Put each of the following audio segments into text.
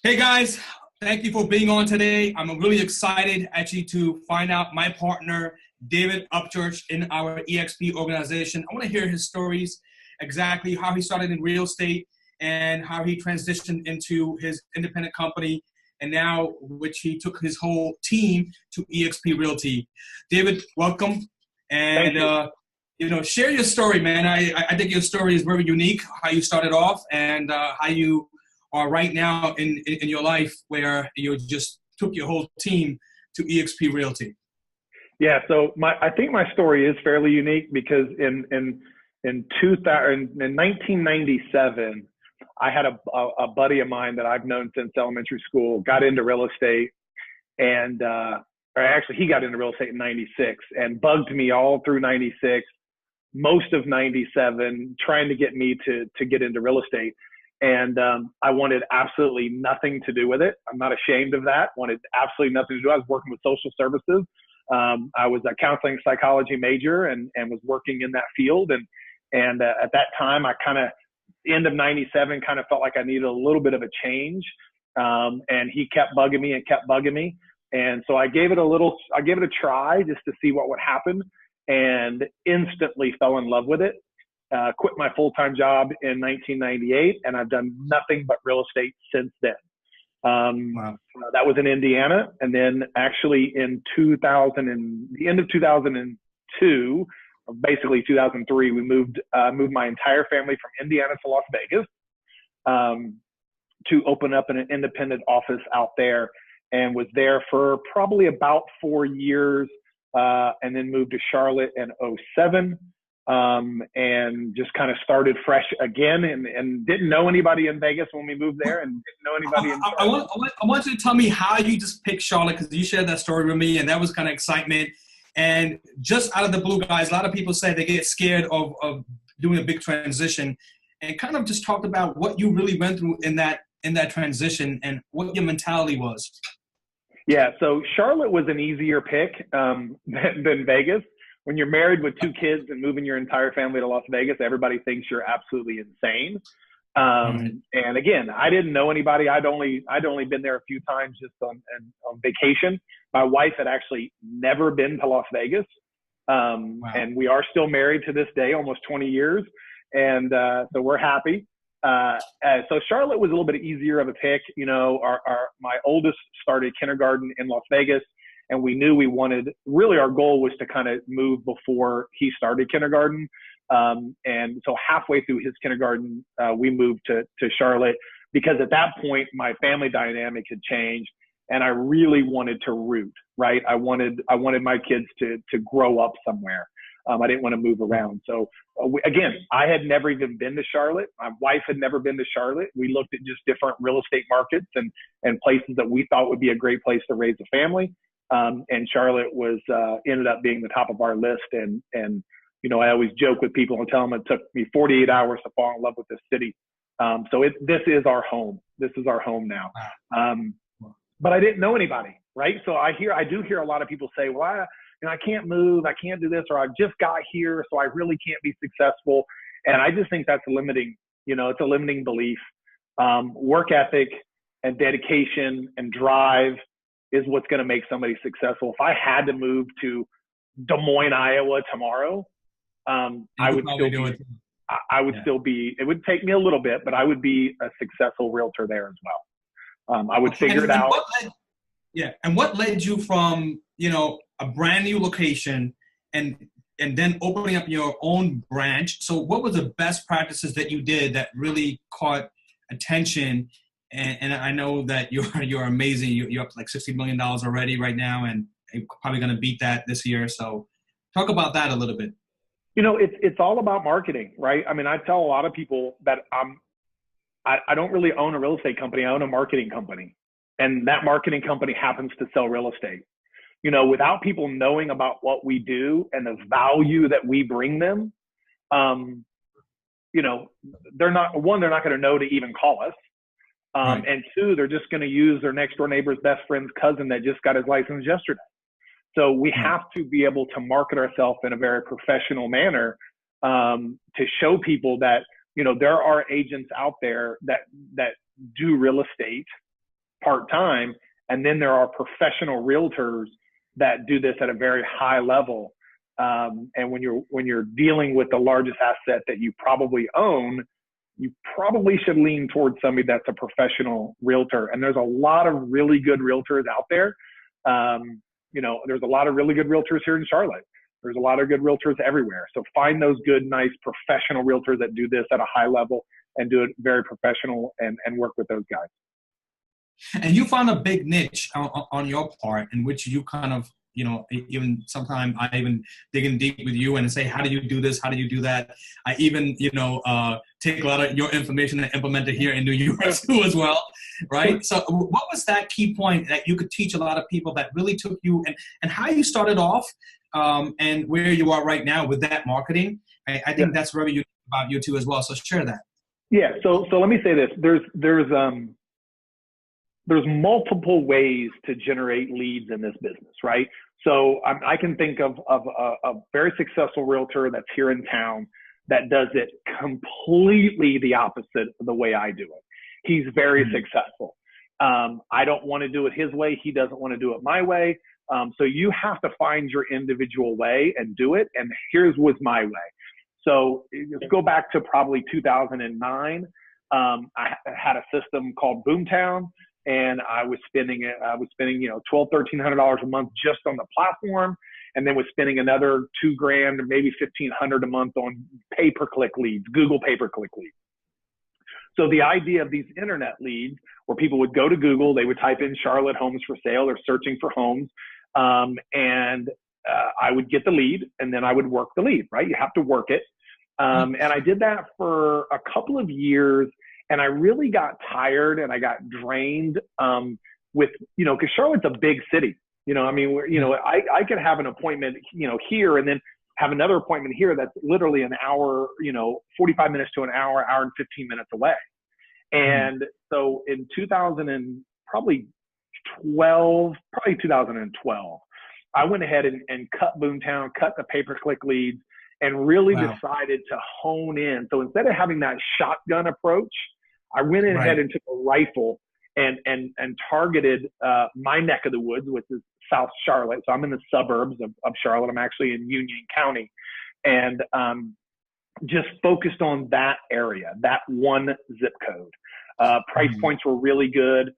Hey guys, thank you for being on today. I'm really excited actually to find out my partner, David Upchurch, in our eXp organization. I want to hear his stories, exactly how he started in real estate and how he transitioned into his independent company, and now which he took his whole team to eXp Realty. David, welcome. And share your story, man. I think your story is very unique, how you started off and how you are right now in your life where you just took your whole team to eXp Realty. Yeah, so I think my story is fairly unique because in 1997, I had a buddy of mine that I've known since elementary school, got into real estate, and or actually he got into real estate in 96 and bugged me all through 96, most of 97, trying to get me to get into real estate. And I wanted absolutely nothing to do with it. I'm not ashamed of that. Wanted absolutely nothing to do. I was working with social services. I was a counseling psychology major and was working in that field. And at that time, I kind of, end of 97, kind of felt like I needed a little bit of a change. And he kept bugging me and kept bugging me. And so I gave it a try just to see what would happen, and instantly fell in love with it. Quit my full-time job in 1998, and I've done nothing but real estate since then. Wow. That was in Indiana. And then actually in the end of 2002, basically 2003, we moved my entire family from Indiana to Las Vegas to open up an independent office out there, and was there for probably about 4 years, and then moved to Charlotte in 2007. And just kind of started fresh again, and didn't know anybody in Vegas when we moved there, and didn't know anybody in Charlotte. I want you to tell me how you just picked Charlotte, because you shared that story with me, and that was kind of excitement. And just out of the blue, guys, a lot of people say they get scared of doing a big transition, and kind of just talked about what you really went through in that transition and what your mentality was. Yeah, so Charlotte was an easier pick than Vegas. When you're married with 2 kids and moving your entire family to Las Vegas, everybody thinks you're absolutely insane. And again, I didn't know anybody. I'd only been there a few times just on vacation. My wife had actually never been to Las Vegas. Wow. And we are still married to this day, almost 20 years. And so we're happy. So Charlotte was a little bit easier of a pick. You know, my oldest started kindergarten in Las Vegas, and we knew really our goal was to kind of move before he started kindergarten. And so halfway through his kindergarten, we moved to Charlotte, because at that point, my family dynamic had changed, and I really wanted to root, right? I wanted my kids to grow up somewhere. I didn't want to move around. So again, I had never even been to Charlotte. My wife had never been to Charlotte. We looked at just different real estate markets and places that we thought would be a great place to raise a family. And Charlotte ended up being the top of our list. And you know, I always joke with people and tell them it took me 48 hours to fall in love with this city. So this is our home. This is our home now. But I didn't know anybody, right? So I do hear a lot of people say, well, I can't move, I can't do this, or I just got here, so I really can't be successful. And I just think that's it's a limiting belief. Work ethic and dedication and drive is what's going to make somebody successful. If I had to move to Des Moines, Iowa tomorrow, I would still be, it would take me a little bit, but I would be a successful realtor there as well. I would figure it out. And what led you from, a brand new location and then opening up your own branch? So what was the best practices that you did that really caught attention? And I know that you're amazing. You're up like $60 million already right now, and you're probably going to beat that this year. So talk about that a little bit. It's all about marketing, right? I mean, I tell a lot of people that I don't really own a real estate company. I own a marketing company, and that marketing company happens to sell real estate. Without people knowing about what we do and the value that we bring them, they're not going to know to even call us. Right. And 2, they're just going to use their next door neighbor's best friend's cousin that just got his license yesterday. So we have to be able to market ourselves in a very professional manner, to show people that, there are agents out there that do real estate part-time. And then there are professional realtors that do this at a very high level. And when you're dealing with the largest asset that you probably own, you probably should lean towards somebody that's a professional realtor. And there's a lot of really good realtors out there. There's a lot of really good realtors here in Charlotte. There's a lot of good realtors everywhere. So find those good, nice professional realtors that do this at a high level and do it very professional and work with those guys. And you found a big niche on your part in which you kind of, even sometimes I even dig in deep with you and say, how do you do this? How do you do that? I even, take a lot of your information and implement it here in New York too as well, right? So what was that key point that you could teach a lot of people that really took you and how you started off and where you are right now with that marketing? I think that's very unique about you too as well. So share that. Yeah. So let me say this. There's multiple ways to generate leads in this business, right? So I can think of a very successful realtor that's here in town that does it completely the opposite of the way I do it. He's very successful. I don't want to do it his way. He doesn't want to do it my way. So you have to find your individual way and do it. And here's was my way. So let's go back to probably 2009. I had a system called Boomtown. And I was spending $1,200, $1,300 a month just on the platform, and then was spending another $2,000, maybe $1,500 a month on pay-per-click leads, Google pay-per-click leads. So the idea of these internet leads, where people would go to Google, they would type in Charlotte homes for sale or searching for homes, and I would get the lead, and then I would work the lead. Right? You have to work it, and I did that for a couple of years. And I really got tired and I got drained with, because Charlotte's a big city. I could have an appointment, here and then have another appointment here that's literally an hour, 45 minutes to an hour and 15 minutes away. And so in 2012, I went ahead and cut Boomtown, cut the pay-per-click leads, and really decided to hone in. So instead of having that shotgun approach, I went ahead and took a rifle and targeted my neck of the woods, which is South Charlotte. So I'm in the suburbs of Charlotte. I'm actually in Union County, and just focused on that area, that one zip code. Price points were really good.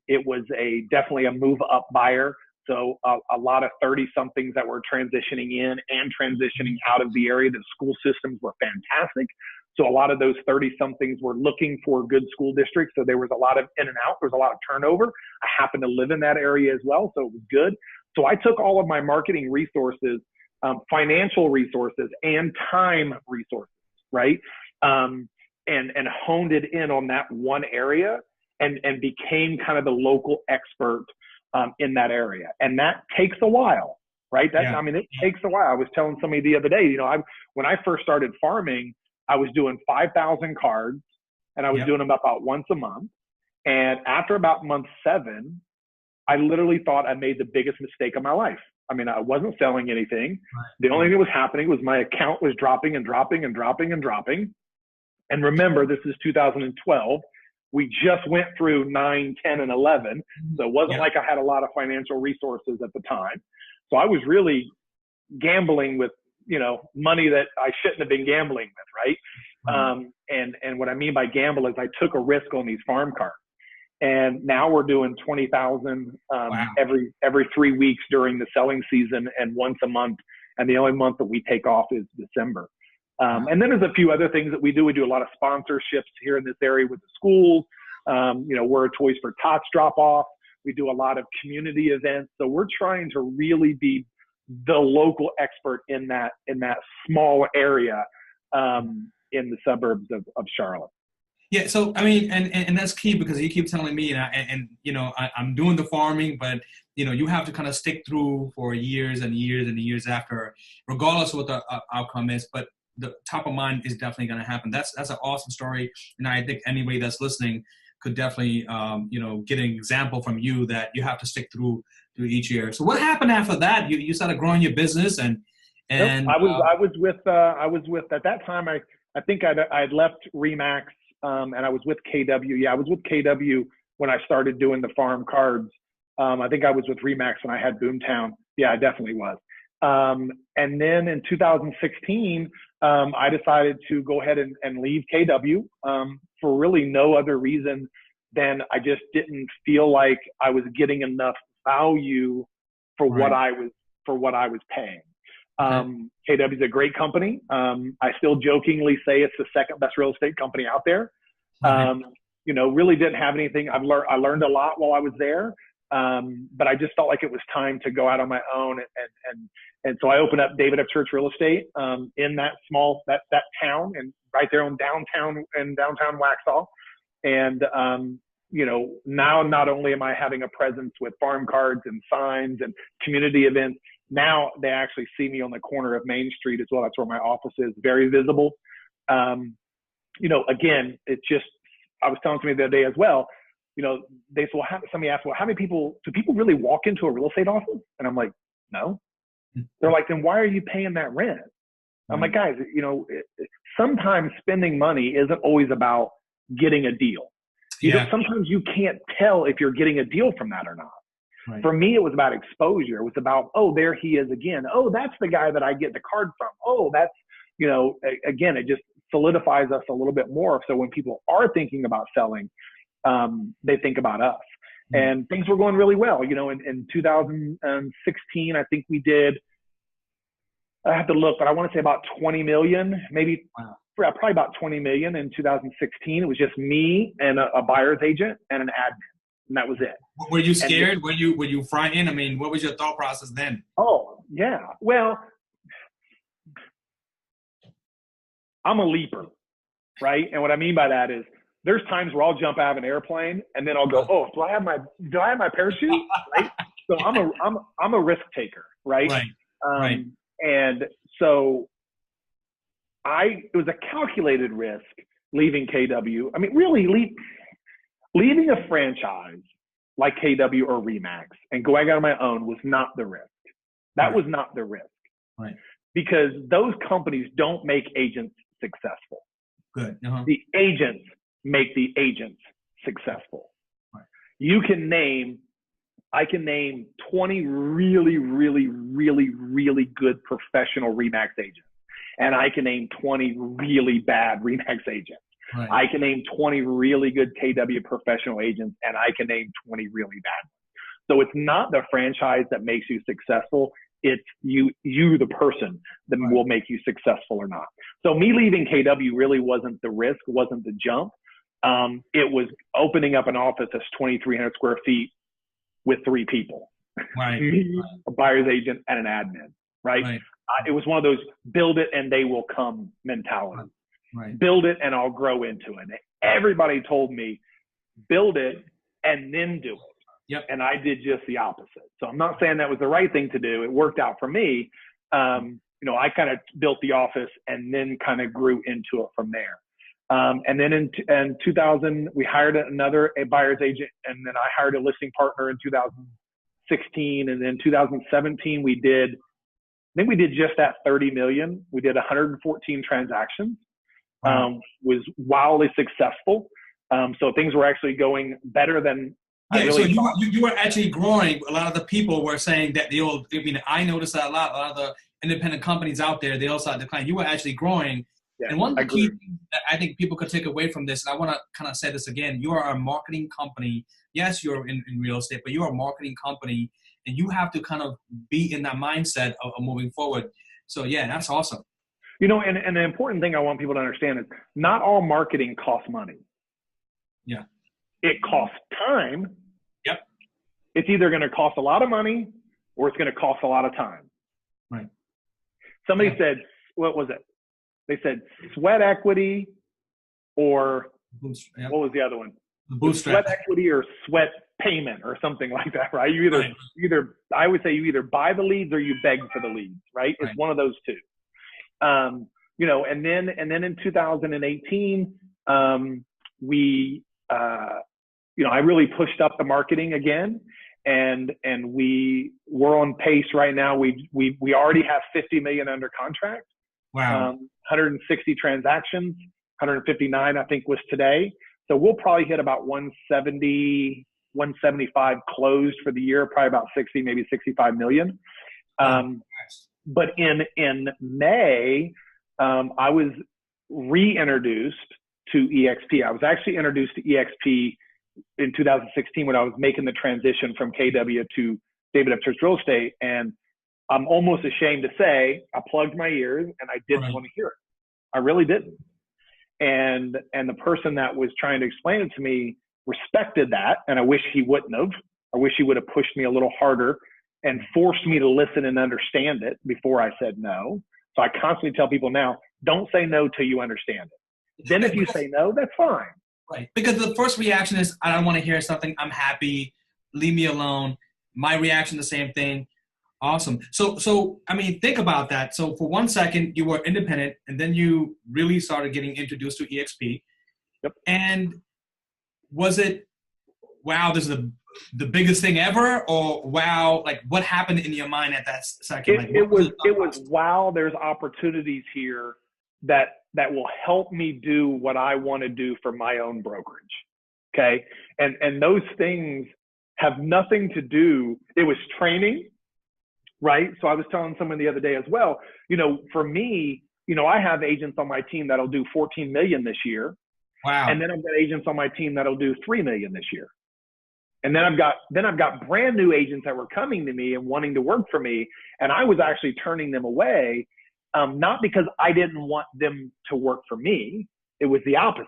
It was definitely a move up buyer. So a lot of 30-somethings that were transitioning in and transitioning out of the area. The school systems were fantastic. So a lot of those 30-somethings were looking for good school districts. So there was a lot of in and out. There was a lot of turnover. I happened to live in that area as well, so it was good. So I took all of my marketing resources, financial resources, and time resources, right? And honed it in on that one area and became kind of the local expert in that area. And that takes a while, right? It takes a while. I was telling somebody the other day, when I first started farming, I was doing 5,000 cards, and I was doing them about once a month. And after about month 7, I literally thought I made the biggest mistake of my life. I wasn't selling anything. The only thing that was happening was my account was dropping and dropping and dropping and dropping. And remember, this is 2012. We just went through 9, 10, and 11. So it wasn't like I had a lot of financial resources at the time. So I was really gambling with, money that I shouldn't have been gambling with, right? And what I mean by gamble is I took a risk on these farm cards. And now we're doing 20,000 every 3 weeks during the selling season and once a month. And the only month that we take off is December. And then there's a few other things that we do. We do a lot of sponsorships here in this area with the schools. We're a Toys for Tots drop off. We do a lot of community events. So we're trying to really be the local expert in that small area in the suburbs of Charlotte. Yeah. So, and that's key because you keep telling me, I'm doing the farming, but, you have to kind of stick through for years and years and years after, regardless of what the outcome is. But the top of mind is definitely going to happen. That's an awesome story. And I think anybody that's listening could definitely, get an example from you that you have to stick through each year. So what happened after that? You started growing your business and I was with at that time, I think I'd left Remax, and I was with KW. Yeah, I was with KW when I started doing the farm cards. I think I was with Remax when I had Boomtown. Yeah, I definitely was. And then in 2016, I decided to go ahead and leave KW for really no other reason than I just didn't feel like I was getting enough value for what I was paying. KW is a great company. I still jokingly say it's the second best real estate company out there. You know, really didn't have anything. I learned a lot while I was there. But I just felt like it was time to go out on my own. And so I opened up David Upchurch Real Estate, in that small, that town, and right there in downtown Waxhaw. And, you know, now not only am I having a presence with farm cards and signs and community events, now they actually see me on the corner of Main Street as well. That's where my office is, very visible. You know, again, it's just, I was telling somebody the other day as well, you know, they said, well, somebody asked, well, how many people, do people really walk into a real estate office? And I'm like, no. They're like, then why are you paying that rent? I'm like, guys, you know, sometimes spending money isn't always about getting a deal. You know, sometimes you can't tell if you're getting a deal from that or not. Right. For me, it was about exposure. It was about, oh, there he is again. Oh, that's the guy that I get the card from. Oh, that's, you know, again, it just solidifies us a little bit more. So when people are thinking about selling, they think about us. And things were going really well. You know, in 2016, I think we did, I have to look, but I want to say about 20 million, maybe probably about 20 million in 2016. It was just me and a buyer's agent and an admin, and that was it. Were you scared? Were you frightened? I mean, what was your thought process then? Oh, yeah. Well, I'm a leaper, right? And what I mean by that is there's times where I'll jump out of an airplane and then I'll go, oh, do I have my parachute? Right? So I'm a risk taker, right? Right. And so it was a calculated risk leaving KW. I mean, really leaving a franchise like KW or Remax and going out on my own was not the risk. That was not the risk. Right. Because those companies don't make agents successful. Good. The agents make the agents successful. Right. I can name 20 really, really, really, really good professional Remax agents. And I can name 20 really bad Remax agents. Right. I can name 20 really good KW professional agents, and I can name 20 really bad ones. So it's not the franchise that makes you successful. It's you the person, that will make you successful or not. So me leaving KW really wasn't the risk, wasn't the jump. It was opening up an office that's 2,300 square feet with 3 people, me, a buyer's agent, and an admin, right? It was one of those build it and they will come mentality. Build it and I'll grow into it. Everybody told me, build it and then do it. Yep. And I did just the opposite. So I'm not saying that was the right thing to do. It worked out for me. You know, I kind of built the office and then kind of grew into it from there. And then in 2000, we hired a buyer's agent, and then I hired a listing partner in 2016. And then 2017, I think we did just that 30 million. We did 114 transactions. Was wildly successful. So things were actually going better than I really thought. So you were actually growing. A lot of the people were saying that I noticed that a lot of the independent companies out there, they also had declined. You were actually growing. Yeah, and one of the key things that I think people could take away from this, and I want to kind of say this again, you are a marketing company. Yes, you're in real estate, but you are a marketing company, and you have to kind of be in that mindset of moving forward. So yeah, that's awesome. You know, and the important thing I want people to understand is not all marketing costs money. Yeah. It costs time. Yep. It's either going to cost a lot of money or it's going to cost a lot of time. Right. Somebody said, what was it? They said sweat equity or what was the other one? Bootstrap. Sweat equity or sweat payment or something like that, right? I would say you either buy the leads or you beg for the leads, right? It's one of those two. You know, and then in 2018, we, you know, I really pushed up the marketing again, and we were on pace right now. We already have 50 million under contract. Wow. 160 transactions, 159, I think was today. So we'll probably hit about 170, 175 closed for the year, probably about 60, maybe 65 million. But in May, I was reintroduced to eXp. I was actually introduced to eXp in 2016 when I was making the transition from KW to David Upchurch Real Estate. And I'm almost ashamed to say I plugged my ears and I didn't want to hear it. I really didn't. And the person that was trying to explain it to me respected that. And I wish he wouldn't have. I wish he would have pushed me a little harder and forced me to listen and understand it before I said no. So I constantly tell people now, don't say no till you understand it. Then if you say no, that's fine. Right. Because the first reaction is, I don't want to hear something. I'm happy. Leave me alone. My reaction, the same thing. Awesome. So I mean, think about that. So for 1 second, you were independent, and then you really started getting introduced to eXp. Yep. And was it, wow, this is the biggest thing ever, or wow, like what happened in your mind at that second? It was wow, there's opportunities here that will help me do what I want to do for my own brokerage. Okay. And those things have nothing to do, it was training, right? So I was telling someone the other day as well, for me, I have agents on my team that'll do 14 million this year. Wow. And then I've got agents on my team that'll do 3 million this year. And then I've got brand new agents that were coming to me and wanting to work for me. And I was actually turning them away, not because I didn't want them to work for me. It was the opposite.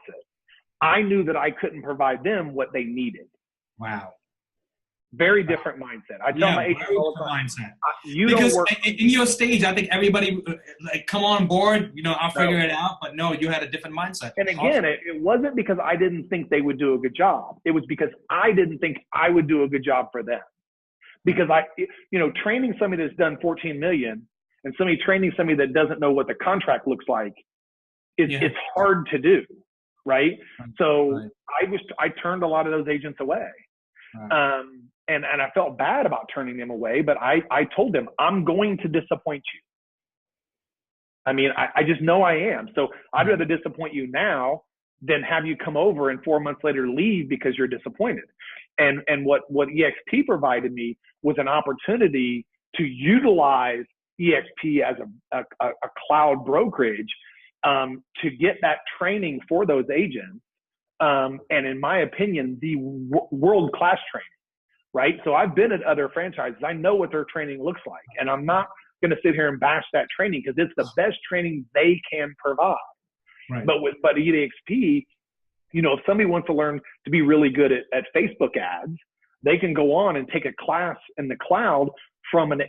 I knew that I couldn't provide them what they needed. Wow. Very different mindset. I tell my agents all the time, because in your stage, I think everybody like come on board, I'll figure it out. But no, you had a different mindset. And again, it wasn't because I didn't think they would do a good job. It was because I didn't think I would do a good job for them. Because training somebody that's done 14 million and training somebody that doesn't know what the contract looks like, it's hard to do, right? So I turned a lot of those agents away. Right. And I felt bad about turning them away, but I told them, I'm going to disappoint you. I mean, I just know I am. So I'd rather disappoint you now than have you come over and 4 months later leave because you're disappointed. And what eXp provided me was an opportunity to utilize eXp as a cloud brokerage to get that training for those agents. And in my opinion, the world-class training. Right. So I've been at other franchises. I know what their training looks like. And I'm not going to sit here and bash that training because it's the best training they can provide. Right. But at eXp, if somebody wants to learn to be really good at Facebook ads, they can go on and take a class in the cloud from an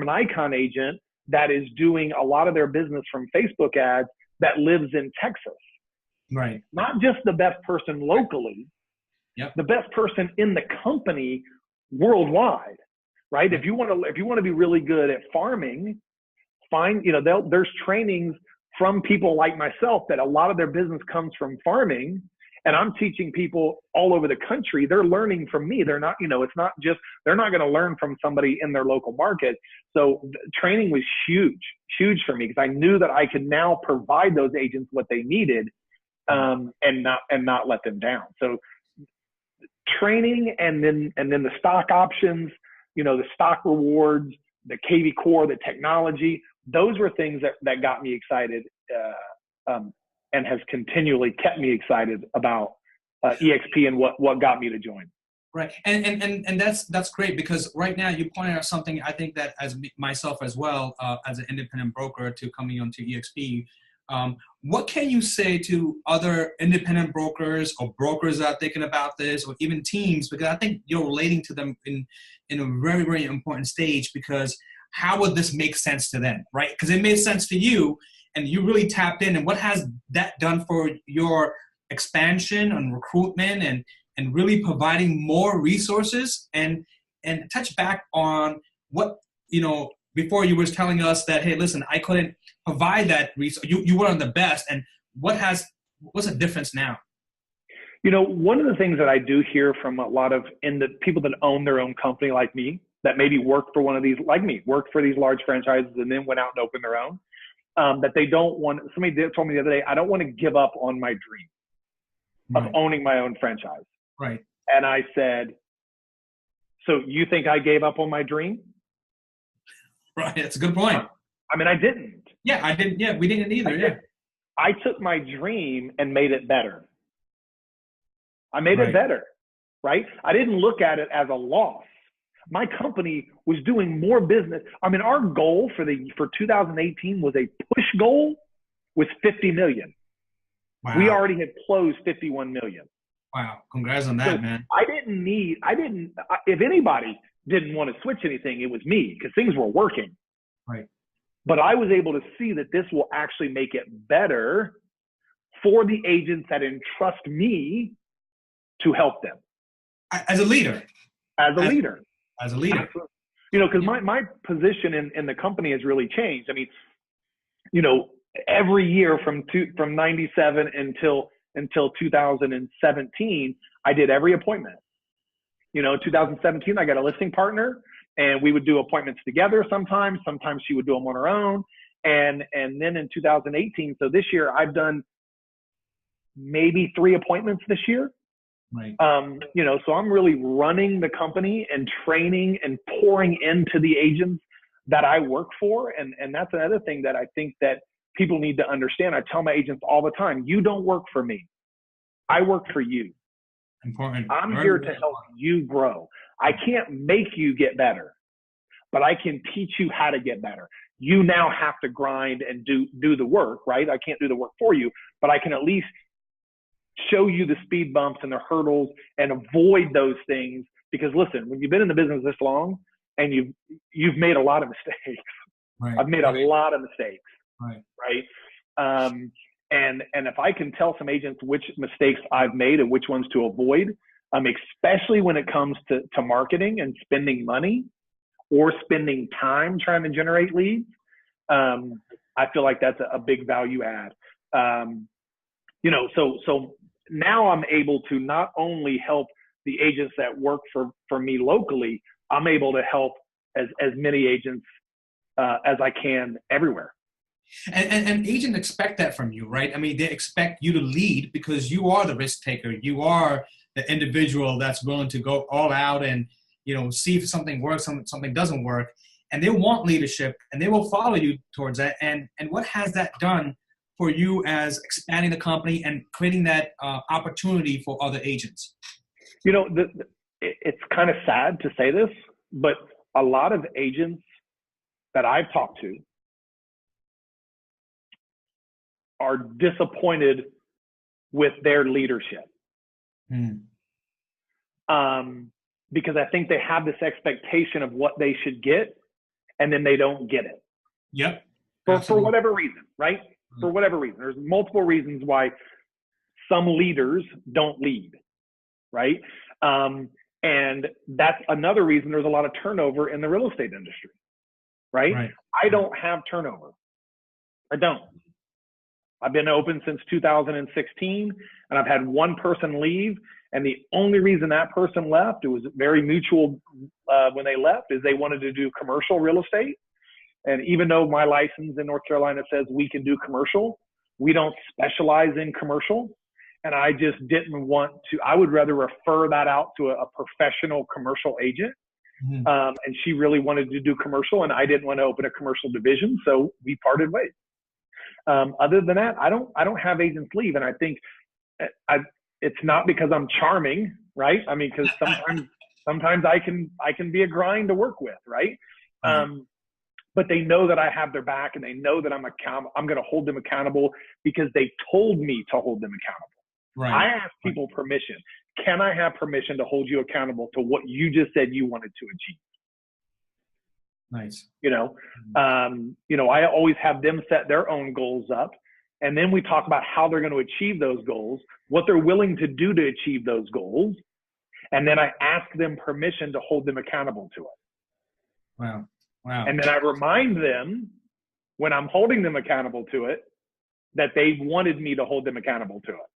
icon agent that is doing a lot of their business from Facebook ads that lives in Texas. Right. Not just the best person locally, the best person in the company worldwide, right? If you want to be really good at farming, there's trainings from people like myself that a lot of their business comes from farming, and I'm teaching people all over the country. They're learning from me. They're not, it's not just, they're not going to learn from somebody in their local market. So training was huge for me because I knew that I could now provide those agents what they needed, and not let them down. So training and then the stock options, the stock rewards, the KV core, the technology, those were things that got me excited and has continually kept me excited about eXp and what got me to join. Right. And that's great because right now you pointed out something I think that as myself as well, as an independent broker to coming onto eXp, what can you say to other independent brokers or brokers that are thinking about this or even teams? Because I think you're relating to them in a very, very important stage because how would this make sense to them, right? Because it made sense to you and you really tapped in. And what has that done for your expansion and recruitment and really providing more resources and touch back on what, before you were telling us that, hey, listen, I couldn't provide that resource. You weren't the best. And what's the difference now? One of the things that I do hear from a lot of people that own their own company like me, that maybe worked for one of these, like me, worked for these large franchises and then went out and opened their own, that they don't want, somebody told me the other day, I don't want to give up on my dream. of owning my own franchise. Right. And I said, so you think I gave up on my dream? Right. That's a good point. I mean, I didn't. Yeah, I didn't. Yeah, we didn't either. Yeah. I took my dream and made it better. I made it better, right? I didn't look at it as a loss. My company was doing more business. I mean, our goal for 2018 was a push goal was 50 million. Wow. We already had closed 51 million. Wow. Congrats on that, man. If anybody didn't want to switch anything, it was me, because things were working. Right. But I was able to see that this will actually make it better for the agents that entrust me to help them. As a leader. As a leader. Absolutely. You know, because my position in the company has really changed. I mean, you know, every year from 97 until 2017, I did every appointment. You know, 2017, I got a listing partner, and we would do appointments together sometimes. Sometimes she would do them on her own. And then in 2018, so this year I've done maybe 3 appointments this year. Right. You know, so I'm really running the company and training and pouring into the agents that I work for. And that's another thing that I think that people need to understand. I tell my agents all the time, you don't work for me. I work for you. Important. I'm here to help you grow. I can't make you get better, but I can teach you how to get better. You now have to grind and do the work, right? I can't do the work for you, but I can at least show you the speed bumps and the hurdles and avoid those things. Because listen, when you've been in the business this long and you've made a lot of mistakes. Right. I've made a lot of mistakes. Right. And if I can tell some agents which mistakes I've made and which ones to avoid, especially when it comes to marketing and spending money or spending time trying to generate leads, I feel like that's a big value add. You know, so now I'm able to not only help the agents that work for me locally, I'm able to help as many agents as I can everywhere. And agents expect that from you, right? I mean, they expect you to lead because you are the risk taker. You are the individual that's willing to go all out and, you know, see if something works, something doesn't work. And they want leadership, and they will follow you towards that. And what has that done for you as expanding the company and creating that opportunity for other agents? You know, it's kind of sad to say this, but a lot of agents that I've talked to are disappointed with their leadership. Because I think they have this expectation of what they should get, and then they don't get it. Yep. For whatever reason, right? For whatever reason. There's multiple reasons why some leaders don't lead, right? And that's another reason there's a lot of turnover in the real estate industry, right? I don't have turnover. I don't. I've been open since 2016, and I've had one person leave. And the only reason that person left, it was very mutual when they left, is they wanted to do commercial real estate. And even though my license in North Carolina says we can do commercial, we don't specialize in commercial. And I just didn't want to, I would rather refer that out to a professional commercial agent. And she really wanted to do commercial, and I didn't want to open a commercial division. So we parted ways. Other than that, I don't have agents leave. And I think it's not because I'm charming, right? I mean, because sometimes I can be a grind to work with, right? But they know that I have their back, and they know that I'm going to hold them accountable because they told me to hold them accountable. I ask people permission. Can I have permission to hold you accountable to what you just said you wanted to achieve? Nice. You know, I always have them set their own goals up, and then we talk about how they're going to achieve those goals, what they're willing to do to achieve those goals, and then I ask them permission to hold them accountable to it. Wow. And then I remind them when I'm holding them accountable to it that they wanted me to hold them accountable to it.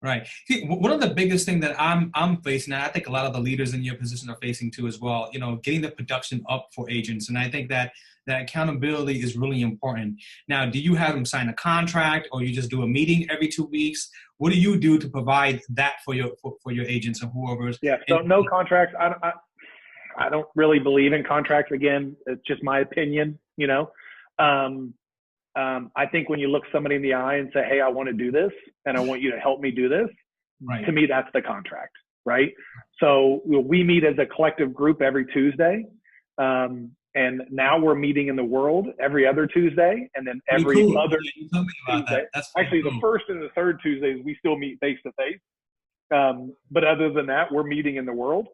Right. See, one of the biggest thing that I'm facing, and I think a lot of the leaders in your position are facing too as well, getting the production up for agents. And I think that accountability is really important. Now, do you have them sign a contract, or you just do a meeting every 2 weeks? What do you do to provide that for your agents and whoever's? Yeah. So no contracts. I don't really believe in contracts. Again, it's just my opinion. I think when you look somebody in the eye and say, hey, I want to do this and I want you to help me do this, right. To me, that's the contract, right? So we meet as a collective group every Tuesday. And now we're meeting in the world every other Tuesday, and then every other Tuesday. Actually, the first and the third Tuesdays, we still meet face to face. But other than that, we're meeting in the world,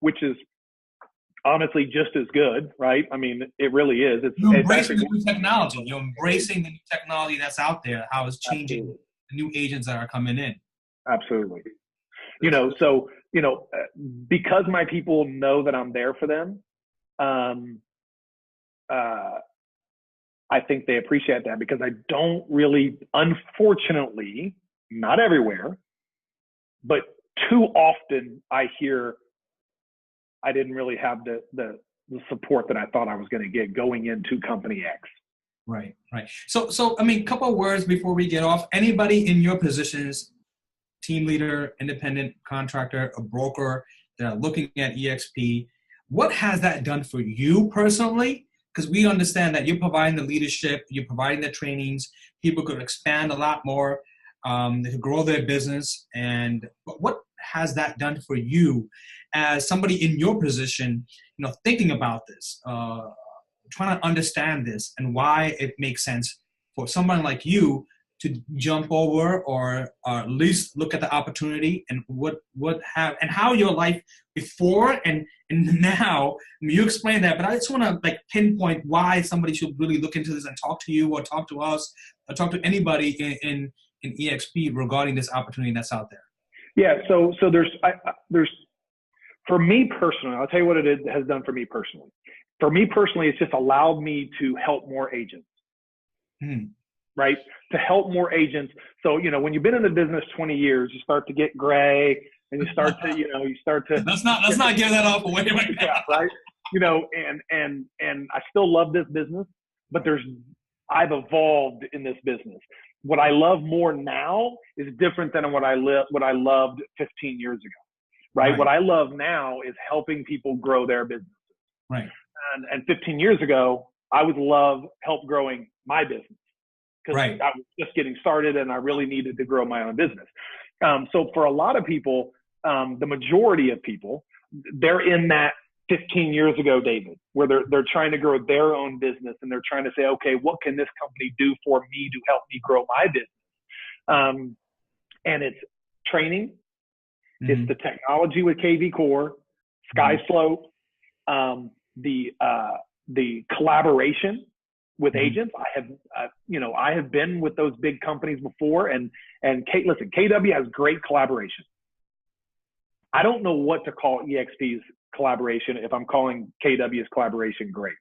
which is honestly just as good, right? I mean, it really is. You're embracing the new technology. You're embracing the new technology that's out there, how it's changing the new agents that are coming in. Absolutely. Because my people know that I'm there for them, I think they appreciate that, because I don't really, unfortunately, not everywhere, but too often I hear I didn't really have the support that I thought I was going to get going into company X. Right. So I mean, a couple of words before we get off. Anybody in your positions, team leader, independent contractor, a broker, that are looking at eXp, what has that done for you personally? Because we understand that you're providing the leadership, you're providing the trainings, people could expand a lot more, they could grow their business. And what has that done for you as somebody in your position, thinking about this, trying to understand this and why it makes sense for someone like you to jump over, or at least look at the opportunity, and and how your life before and now. I mean, you explained that, but I just want to pinpoint why somebody should really look into this and talk to you, or talk to us, or talk to anybody in eXp regarding this opportunity that's out there. Yeah. So there's for me personally, I'll tell you what it has done for me personally. For me personally, it's just allowed me to help more agents. Right? To help more agents. So, when you've been in the business 20 years, you start to get gray, and you start to, let's not give that off away right now. Yeah, right. And I still love this business, but I've evolved in this business. What I love more now is different than what I loved 15 years ago. Right? What I love now is helping people grow their businesses. Right. And 15 years ago, I would help growing my business, because I was just getting started and I really needed to grow my own business. So for a lot of people, the majority of people, they're in that 15 years ago, David, where they're trying to grow their own business, and they're trying to say, okay, what can this company do for me to help me grow my business? And it's training. It's the technology with KV Core, SkySlope, the collaboration with agents. I have been with those big companies before, and listen, KW has great collaboration. I don't know what to call eXp's collaboration if I'm calling KW's collaboration great.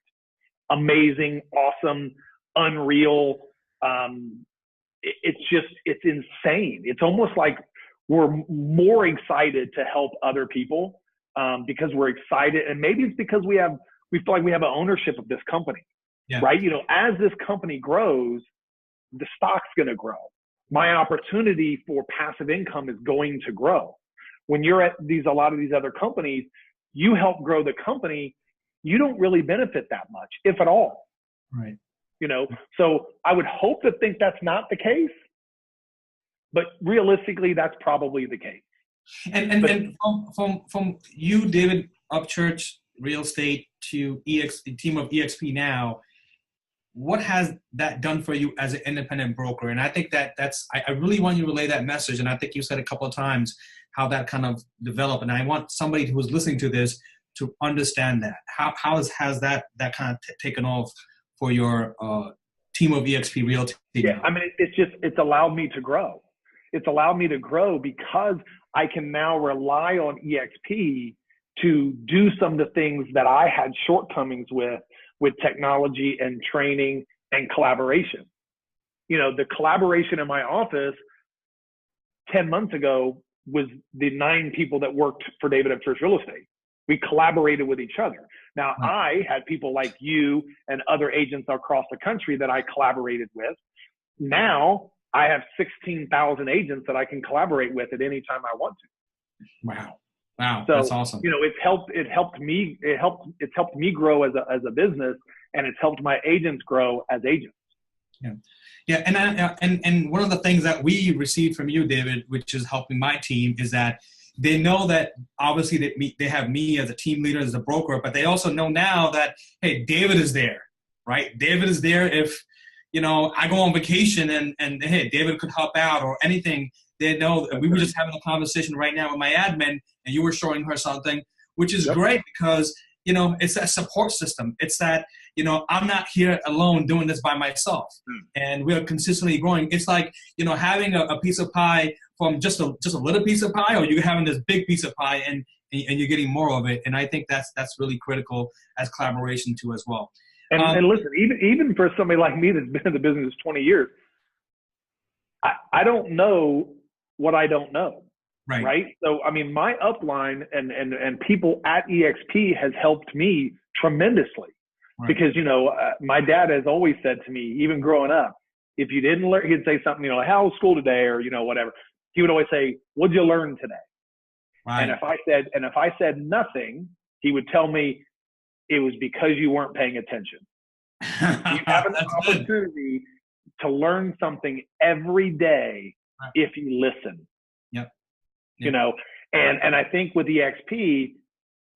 Amazing, awesome, unreal. It's insane. It's almost like we're more excited to help other people because we're excited, and maybe it's because we feel like we have an ownership of this company. Yeah. Right? As this company grows, the stock's going to grow. My opportunity for passive income is going to grow. When you're at a lot of these other companies, you help grow the company, you don't really benefit that much, if at all. Right. So I would hope to think that's not the case, but realistically, that's probably the case. And from you, David Upchurch, real estate, to the team of eXp now, what has that done for you as an independent broker? And I think I really want you to relay that message. And I think you said a couple of times how that kind of developed. And I want somebody who is listening to this to understand that. How has that kind of taken off for your team of eXp Realty? Yeah, I mean, it's allowed me to grow. It's allowed me to grow because I can now rely on eXp to do some of the things that I had shortcomings with technology and training and collaboration. The collaboration in my office 10 months ago was the 9 people that worked for David Upchurch Real Estate. We collaborated with each other. Now, I had people like you and other agents across the country that I collaborated with. Now I have 16,000 agents that I can collaborate with at any time I want to. Wow. Wow. So, that's awesome. It's helped me grow as a business, and it's helped my agents grow as agents. Yeah. Yeah. And one of the things that we received from you, David, which is helping my team, is that they know that obviously they have me as a team leader, as a broker, but they also know now that, hey, David is there, right? David is there if, I go on vacation and hey, David could help out or anything. They know that we were just having a conversation right now with my admin, and you were showing her something, which is great because, it's that support system. It's that, I'm not here alone doing this by myself, and we're consistently growing. It's like, having a piece of pie from just a little piece of pie, or you're having this big piece of pie and you're getting more of it. And I think that's really critical as collaboration too as well. And listen, even for somebody like me that's been in the business 20 years, I don't know what I don't know. Right. So, I mean, my upline and people at eXp has helped me tremendously because, my dad has always said to me, even growing up, if you didn't learn, he'd say something, like, how was school today? Or, whatever. He would always say, what'd you learn today? Right. And if I said nothing, he would tell me it was because you weren't paying attention. You have an opportunity to learn something every day if you listen. And I think with eXp,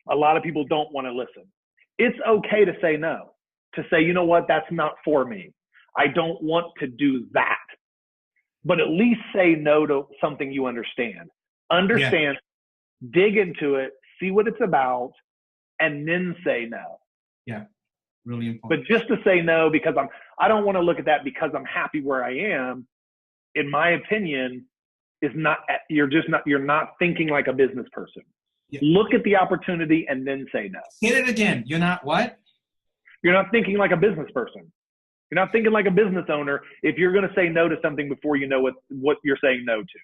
a lot of people don't want to listen. It's okay to say no, to say, you know what, that's not for me. I don't want to do that. But at least say no to something you understand. Dig into it, see what it's about, and then say no. Yeah, really important. But just to say no because I don't want to look at that because I'm happy where I am, in my opinion, you're not thinking like a business person. Yeah. Look at the opportunity and then say no. Hit it again. You're not what? You're not thinking like a business person. You're not thinking like a business owner if you're going to say no to something before you know what you're saying no to.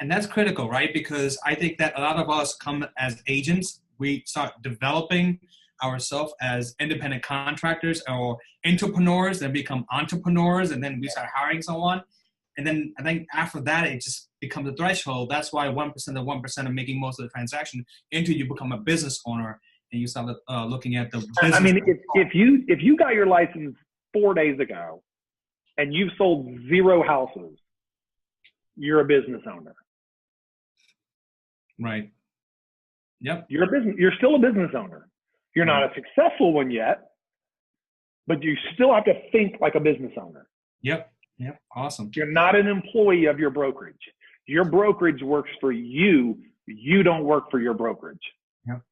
And that's critical, right? Because I think that a lot of us come as agents. We start developing ourselves as independent contractors or entrepreneurs, then become entrepreneurs, and then we start hiring someone. And then I think after that, it just becomes a threshold. That's why 1% of 1% are making most of the transaction until you become a business owner and you start looking at the business. I mean, if you got your license 4 days ago and you've sold 0 houses, you're a business owner. Right. Yep. You're still a business owner. You're not a successful one yet, but you still have to think like a business owner. Yep. Yep. Awesome. You're not an employee of your brokerage. Your brokerage works for you. You don't work for your brokerage. Yep.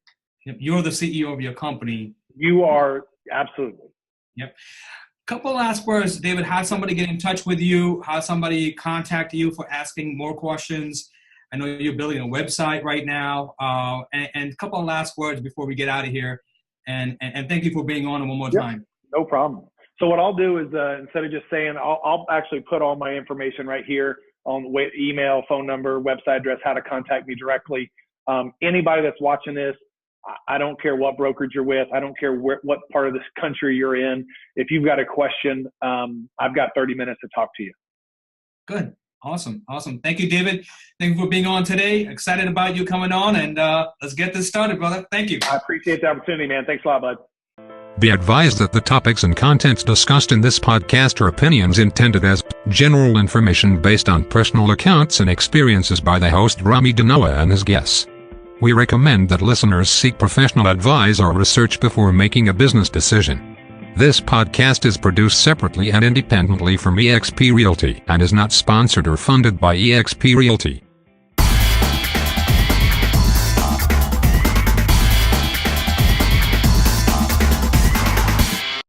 Yep. You're the CEO of your company. You are. Absolutely. Yep. Couple last words, David. How somebody get in touch with you? How somebody contact you for asking more questions? I know you're building a website right now. And a couple of last words before we get out of here. And thank you for being on one more time. No problem. So what I'll do is instead of just saying, I'll actually put all my information right here on email, phone number, website address, how to contact me directly. Anybody that's watching this, I don't care what brokerage you're with. I don't care what part of this country you're in. If you've got a question, I've got 30 minutes to talk to you. Good. Awesome. Awesome. Thank you, David. Thank you for being on today. Excited about you coming on, and let's get this started, brother. Thank you. I appreciate the opportunity, man. Thanks a lot, bud. Be advised that the topics and contents discussed in this podcast are opinions intended as general information based on personal accounts and experiences by the host Rummy Dhanoa and his guests. We recommend that listeners seek professional advice or research before making a business decision. This podcast is produced separately and independently from eXp Realty and is not sponsored or funded by eXp Realty.